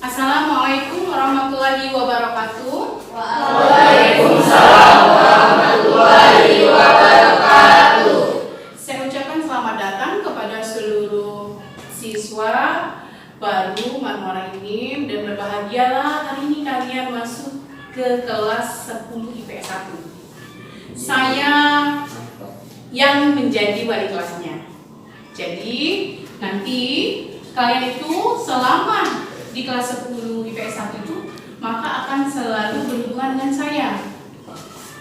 Assalamualaikum warahmatullahi wabarakatuh. Waalaikumsalam warahmatullahi wabarakatuh. Saya ucapkan selamat datang kepada seluruh siswa baru Marmara ini, dan berbahagialah hari ini kalian masuk ke kelas 10 IPS 1. Saya yang menjadi wali kelasnya. Jadi nanti kalian itu selama di kelas 10 IPS 1 itu maka akan selalu berhubungan dengan saya,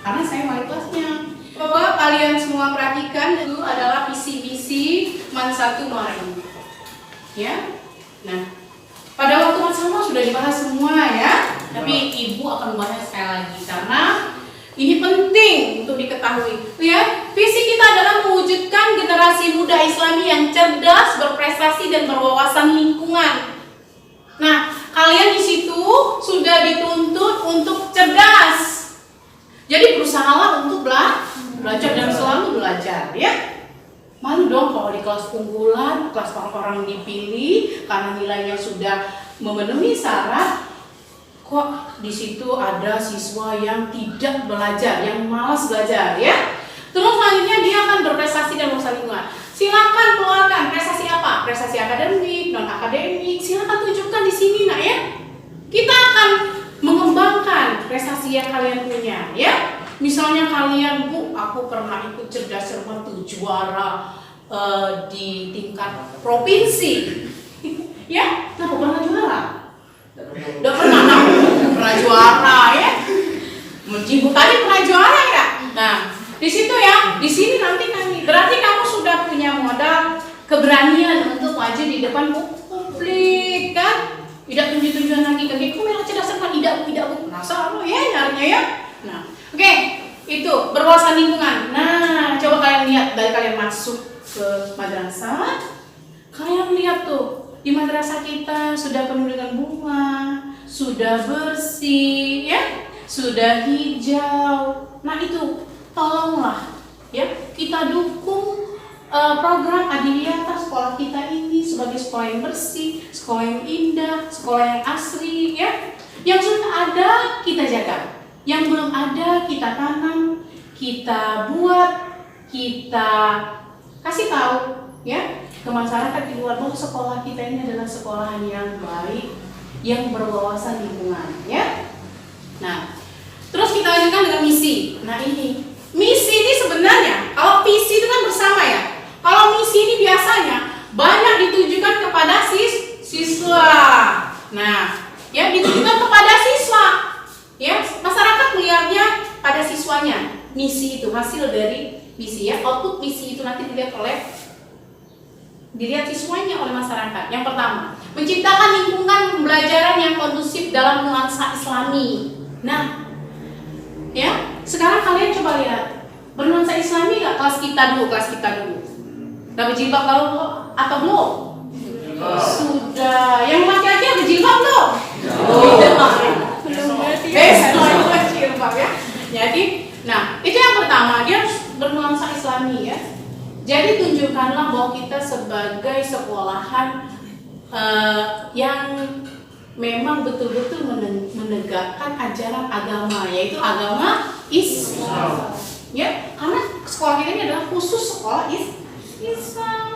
karena saya wali kelasnya. Bahwa kalian semua perhatikan itu adalah visi-visi MAN 1 Muara ini. Ya. Nah, pada waktu MAN sama sudah dibahas semua ya. Tapi Ibu akan membahasnya sekali lagi karena ini penting untuk diketahui. Ya, visi kita adalah mewujudkan generasi muda Islami yang cerdas, berprestasi dan berwawasan lingkungan. Nah, kalian di situ sudah dituntut untuk cerdas. Jadi berusahalah untuk belajar dan selalu belajar ya. Malu dong kalau di kelas unggulan, kelas orang-orang dipilih karena nilainya sudah memenuhi syarat. Kok di situ ada siswa yang tidak belajar, yang malas belajar ya. Terus selanjutnya dia akan berprestasi dan berwawasan lingkungan. Silakan keluarkan prestasi apa? Prestasi akademik, non akademik. Silakan tunjukkan di sini nak ya. Kita akan mengembangkan prestasi yang kalian punya ya. Misalnya kalian, Bu, aku pernah ikut cerdas cermat tuh juara di tingkat provinsi. Ya, kenapa pernah juara? Udah pernah juara ya. Ibu tadi pernah juara ya. Nah, di situ ya, di sini nanti kami. Berarti kamu sudah punya modal keberanian untuk maju di depan publik kan? Tidak tunjuk-tunjukan lagi ke kamu yang cerdas cermat, tidak Bu. Penasaran lo ya nyarinya ya. Nah, oke, itu berwawasan lingkungan. Nah, coba kalian lihat dari kalian masuk ke madrasah, kalian lihat tuh di madrasah kita sudah penuh dengan bunga, sudah bersih, ya, sudah hijau. Nah itu tolonglah, ya, kita dukung program Adiyata sekolah kita ini sebagai sekolah yang bersih, sekolah yang indah, sekolah yang asri, ya. Yang sudah ada kita jaga. Yang belum ada kita tanam, kita buat, kita kasih tahu ya ke masyarakat di luar bahwa sekolah kita ini adalah sekolah yang baik, yang berwawasan lingkungan ya. Nah, terus kita lanjutkan dengan misi. Nah ini, misi ini sebenarnya kalau visi itu kan bersama ya. Kalau misi ini biasanya banyak ditujukan kepada siswa. Nah, ya ditujukan kepada siswa. Ya, masyarakat melihatnya pada siswanya. Misi itu hasil dari misi ya. Output misi itu nanti dilihat siswanya oleh masyarakat. Yang pertama, menciptakan lingkungan pembelajaran yang kondusif dalam nuansa Islami. Nah, ya, sekarang kalian coba lihat bernuansa Islami nggak kelas kita dulu. Udah berjilbab kalau atau belum? Sudah. Yang laki-laki berjilbab belum? Jilbab ya. Jadi, nah itu yang pertama, dia harus bernuansa Islami ya. Jadi tunjukkanlah bahwa kita sebagai sekolahan yang memang betul-betul menegakkan ajaran agama, yaitu agama Islam. Ya, karena sekolah kita ini adalah khusus sekolah Islam.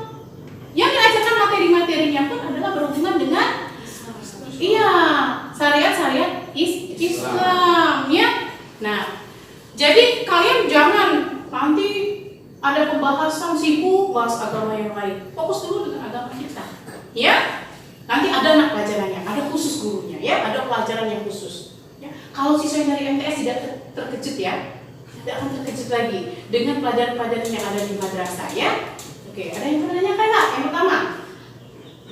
Yang diajarkan materi-materinya pun adalah berhubungan dengan syariat Islam ya. Nah, jadi kalian jangan nanti ada pembahasan sibuk bahas agama yang lain. Fokus dulu dengan agama kita. Ya. Nanti ada anak pelajarannya, ada khusus gurunya ya, ada pelajaran yang khusus. Ya. Kalau siswa yang dari MTS tidak terkejut ya, tidak akan terkejut lagi dengan pelajaran-pelajaran yang ada di madrasah ya. Oke, ada yang menanyakan nggak? Yang pertama,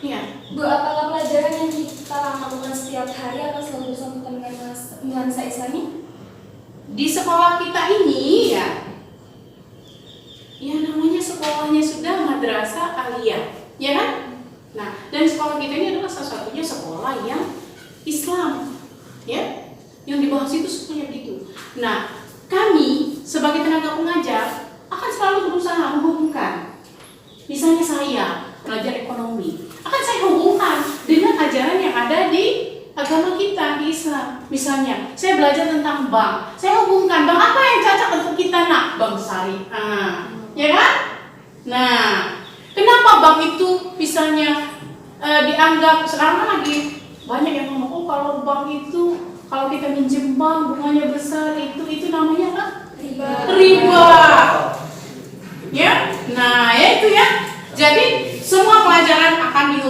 ya. Bu, apakah pelajaran yang kita lakukan setiap hari akan selalu bersangkutan dengan nuansa Islami? Di sekolah kita ini ya namanya sekolahnya sudah madrasah aliyah, ya kan? Nah, dan sekolah kita ini adalah salah satunya sekolah yang Islam, ya. Yang dibahas itu semuanya begitu. Nah, kami sebagai tenaga pengajar akan selalu berusaha menghubungkan. Misalnya saya belajar ekonomi, akan saya hubungkan dengan ajaran yang ada di agama kita di Islam. Misalnya, saya belajar tentang bank. Saya hubungkan bank apa yang cocok untuk kita nak? Bank syariah. Ya kan? Nah, kenapa bank itu misalnya dianggap sekarang kan lagi banyak yang ngomong, oh kalau bank itu kalau kita minjem bank bunganya besar itu namanya apa? Riba. Ya, nah ya itu ya. Jadi semua pelajaran akan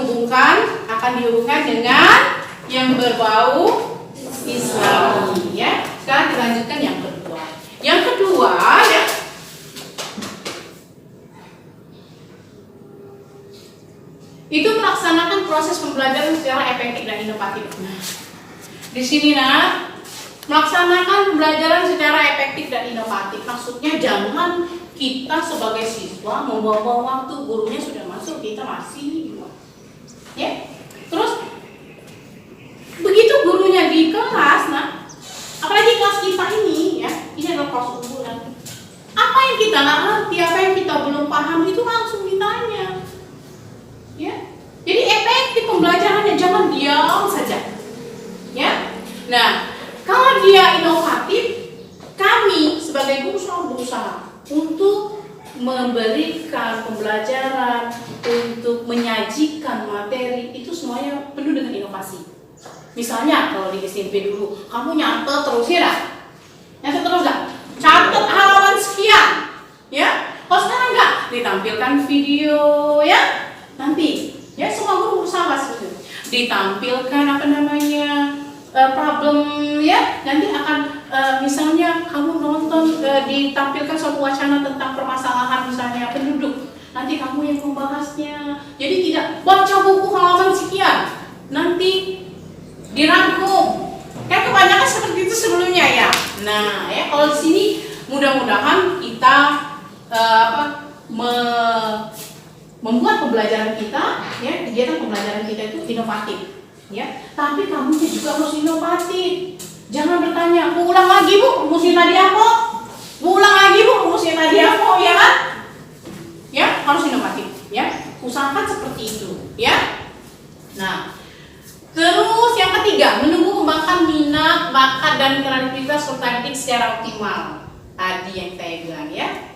dihubungkan dengan yang berbau Islami. Ya. Sekarang kita lanjutkan yang kedua. Yang kedua ya. Itu melaksanakan proses pembelajaran secara efektif dan inovatif. Nah, di sini melaksanakan pembelajaran secara efektif dan inovatif. Maksudnya jangan kita sebagai siswa membawa waktu gurunya sudah masuk, kita masih di luar. Ya. Terus begitu gurunya di kelas, apalagi kelas kita ini ya, ini adalah kelas unggulan. Apa yang kita nggak ngerti, apa yang kita belum paham itu langsung ditanya. Ya, jadi efektif pembelajarannya, jangan diam saja. Ya, nah kalau dia inovatif, kami sebagai guru selalu berusaha untuk memberikan pembelajaran, untuk menyajikan materi itu semuanya penuh dengan inovasi. Misalnya kalau di SMP dulu, kamu nyatet terus ya, nyatet terus nggak? Catat halaman sekian, ya. Kalau sekarang nggak, ditampilkan video ya. Nanti ya semua guru berusaha seperti itu. Ditampilkan problem ya. Nanti akan misalnya kamu nonton ditampilkan suatu wacana tentang permasalahan misalnya penduduk. Nanti kamu yang membahasnya. Jadi tidak baca buku halaman sekian. Nanti dirangkum. Kan kebanyakan seperti itu sebelumnya ya. Nah ya kalau di sini mudah-mudahan kita membuat pembelajaran kita, ya kegiatan pembelajaran kita itu inovatif, ya. Tapi kamu juga harus inovatif. Jangan bertanya, mau ulang lagi bu, rumusnya tadi apa? Mau ulang lagi bu, rumusnya tadi apa? Ya kan? Ya harus inovatif, ya. Usahakan seperti itu, ya. Nah, terus yang ketiga, menumbuh kembangkan minat, bakat dan kreativitas serta didik secara optimal. Tadi yang saya bilang ya.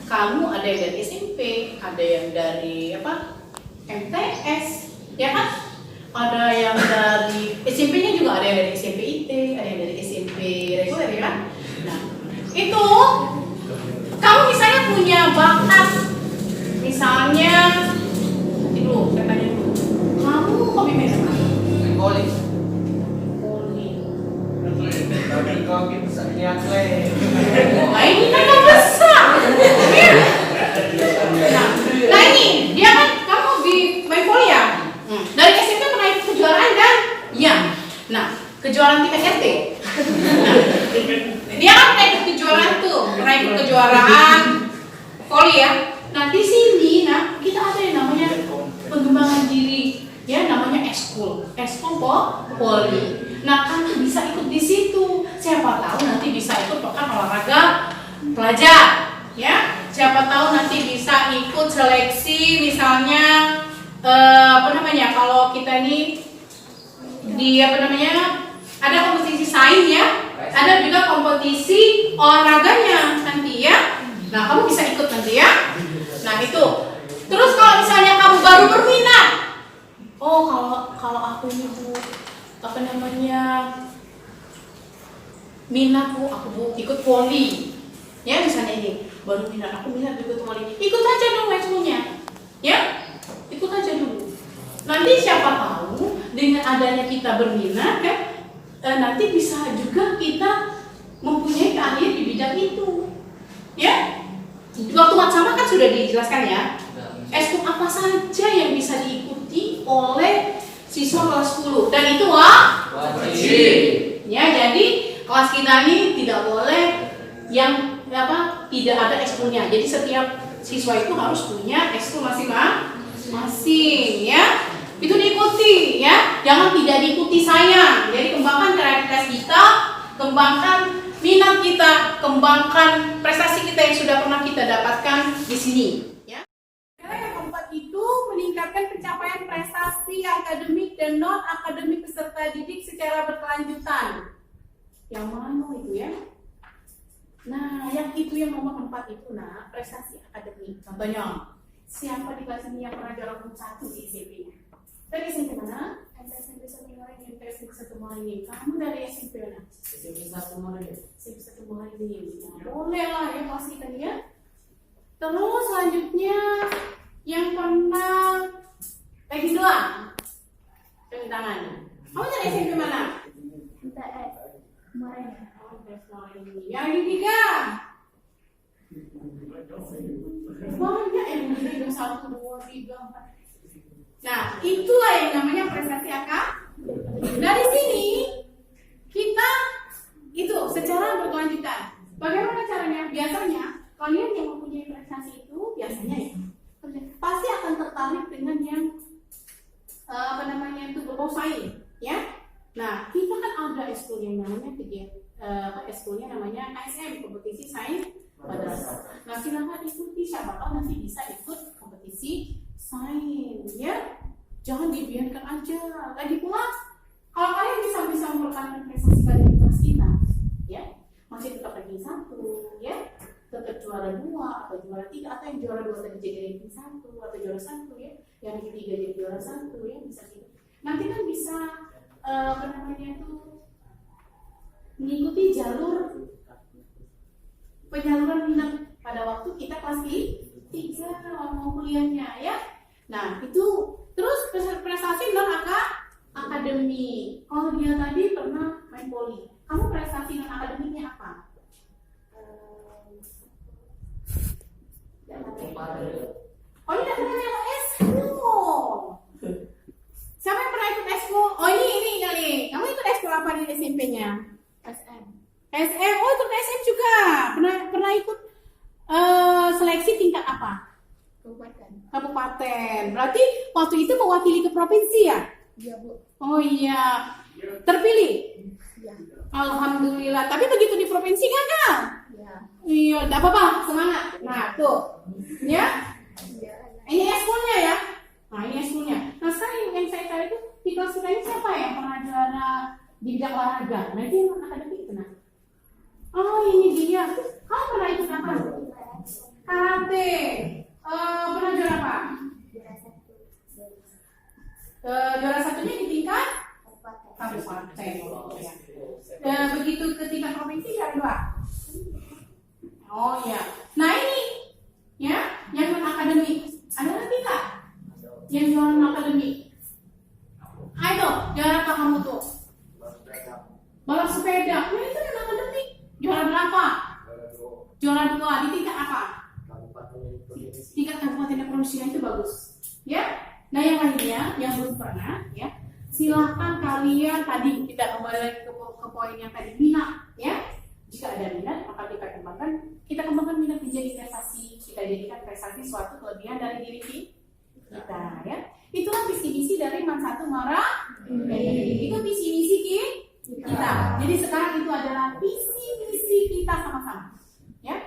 Kamu ada yang dari SMP, ada yang dari MTS, ya kan? Ada yang dari SMP-nya juga, ada yang dari SMP IT, ada yang dari SMP reguler, ya kan? Nah, itu kamu misalnya punya bakat, misalnya, nanti dulu, saya tanya dulu, kamu hobi main apa? Calling. Calling. Nah ini kan gak besar. Nah ini dia kan kamu di main volley ya. Dari SMP pernah ikut kejuaraan kan? Iya. Nah kejuaraan tingkat RT. Nah, dia kan pernah ikut kejuaraan tuh, pernah ikut kejuaraan volley ya. Nah di sini, kita ada yang namanya pengembangan diri, ya namanya eskul volley. Nah, kamu bisa ikut di situ. Siapa tahu nanti bisa ikut pekan olahraga pelajar, ya. Siapa tahu nanti bisa ikut seleksi, misalnya kalau kita ini di ada kompetisi sains ya, ada juga kompetisi olahraganya nanti ya. Nah, kamu bisa ikut nanti ya. Nah, itu. Terus kalau misalnya kamu baru berminat, oh kalau aku ini Bu, minat Bu, aku ikut voli. Ya misalnya ini, baru aku minat ikut voli. Ikut aja dong ekskulnya. Ya, ikut aja dulu. Nanti siapa tahu dengan adanya kita berminat kan, nanti bisa juga kita mempunyai keahlian di bidang itu. Ya. Waktu sama kan sudah dijelaskan ya. Ekskul apa saja yang bisa diikuti oleh siswa kelas 10 dan itu wajib. Ya, jadi kelas kita ini tidak boleh yang tidak ada ekskulnya. Jadi setiap siswa itu harus punya ekskul masing-masing ya. Itu diikuti ya. Jangan tidak diikuti sayang. Jadi kembangkan kreativitas kita, kembangkan minat kita, kembangkan prestasi kita yang sudah pernah kita dapatkan di sini ya. Yang keempat itu meningkatkan pencapaian prestasi akademik dan non akademik peserta didik secara berkelanjutan. Yang mana itu ya? Nah, yang itu yang nomor 4 itu nah prestasi akademik. Contohnya, siapa di kelas ini yang pernah juara umum 1 di SMP-nya? Dari SMP mana? SMP 1 Muarajin. SMP 1 Muarajin. Kamu dari SMP mana? SMP 1 Muarajin. SMP 1 Muarajin. Nah, boleh lah ya kelas kita nih ya. Terus selanjutnya yang pernah lagi doang. Cuci tangan. Kamu dari SMP mana? ITS kemarin. Yang ketiga. Banyak yang ketiga 1, 2, 3, 4. Nah, itulah yang namanya prestasi akademik. Dari sini kita itu secara berkelanjutan. Bagaimana caranya? Biasanya kalian yang mempunyai prestasi itu biasanya ya pasti akan tertarik dengan yang itu bersaing, ya. Nah, kita kan ada eskul yang namanya eskulnya namanya KSM, kompetisi sains madrasah. Nah, silakan ikuti, siapa tahu nanti bisa ikut kompetisi sains, ya. Jangan dibiarkan aja. Lagi pula, kalau kalian bisa mempertahankan prestasi kalian di kelas kita, ya, masih tetap ranking 1, ya, tetap juara 2 atau juara 3 atau yang juara 2 tadi jadi ranking 1 atau juara 1, ya, yang ketiga jadi juara 1, ya, bisa gitu. Nanti kan bisa mengikuti jalur penyaluran minat pada waktu kita kelas 3 mau kuliahnya, ya. Nah, itu terus prestasi non akademik. Kalau dia tadi pernah main voli, kamu prestasi non akademiknya apa? Oh, ini pernah ikut eskul. Siapa yang pernah ikut eskul? Oh, ini kali. Kamu ikut eskul apa di SMP-nya? SM. SM. Oh, ikut SM juga. Pernah ikut seleksi tingkat apa? Kabupaten. Berarti waktu itu mewakili ke provinsi ya? Iya, Bu. Oh iya. Terpilih? Iya. Alhamdulillah. Tapi begitu di provinsi gagal? Iya. Iya, enggak apa-apa, semangat. Nah, tuh. Ya? Iya. Ini eskulnya ya? Nah, ini eskulnya. Nah, sekarang yang saya cari itu di kelas kita ini siapa yang pernah juara di bidang olahraga? Nah, itu yang akademik itu nah. Oh, ini dia. Kamu pernah ikut apa? Karate. Pernah juara apa? Juara satunya di tingkat kabupaten. Ya. Begitu ke tingkat provinsi juara 2. Oh iya. Nah ini, ya, yang non akademik. Ada lagi nggak? Yang juara non akademik. Ayo, juara apa kamu tuh? Balap sepeda. Nah itu non akademik. Juara berapa? Juara 2 di tingkat apa? Tingkat kabupaten dan provinsi. Itu bagus, ya. Nah yang lainnya yang belum pernah, ya, silahkan kalian tadi kita kembali lagi ke poin yang tadi minat, ya. Jika ada minat maka kita kembangkan minat menjadi prestasi. Kita jadikan prestasi suatu kelebihan dari diri kita, ya. Itulah visi misi dari Man 1 Muarajin. Itu visi misi kita. Jadi sekarang itu adalah visi misi kita sama-sama, ya.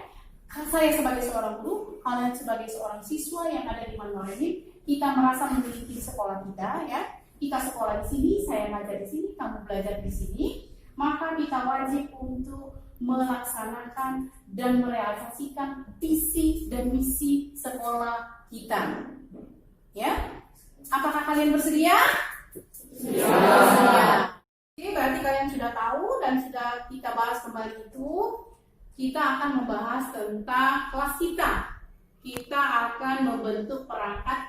Saya sebagai seorang guru, kalian sebagai seorang siswa yang ada di Man Muarajin, kita merasa memiliki sekolah kita, ya. Kita sekolah di sini, saya ngajar di sini, kamu belajar di sini, maka kita wajib untuk melaksanakan dan merealisasikan visi dan misi sekolah kita. Ya, apakah kalian bersedia? Bersedia. Oke, berarti kalian sudah tahu dan sudah kita bahas kembali itu. Kita akan membahas tentang kelas kita. Kita akan membentuk perangkat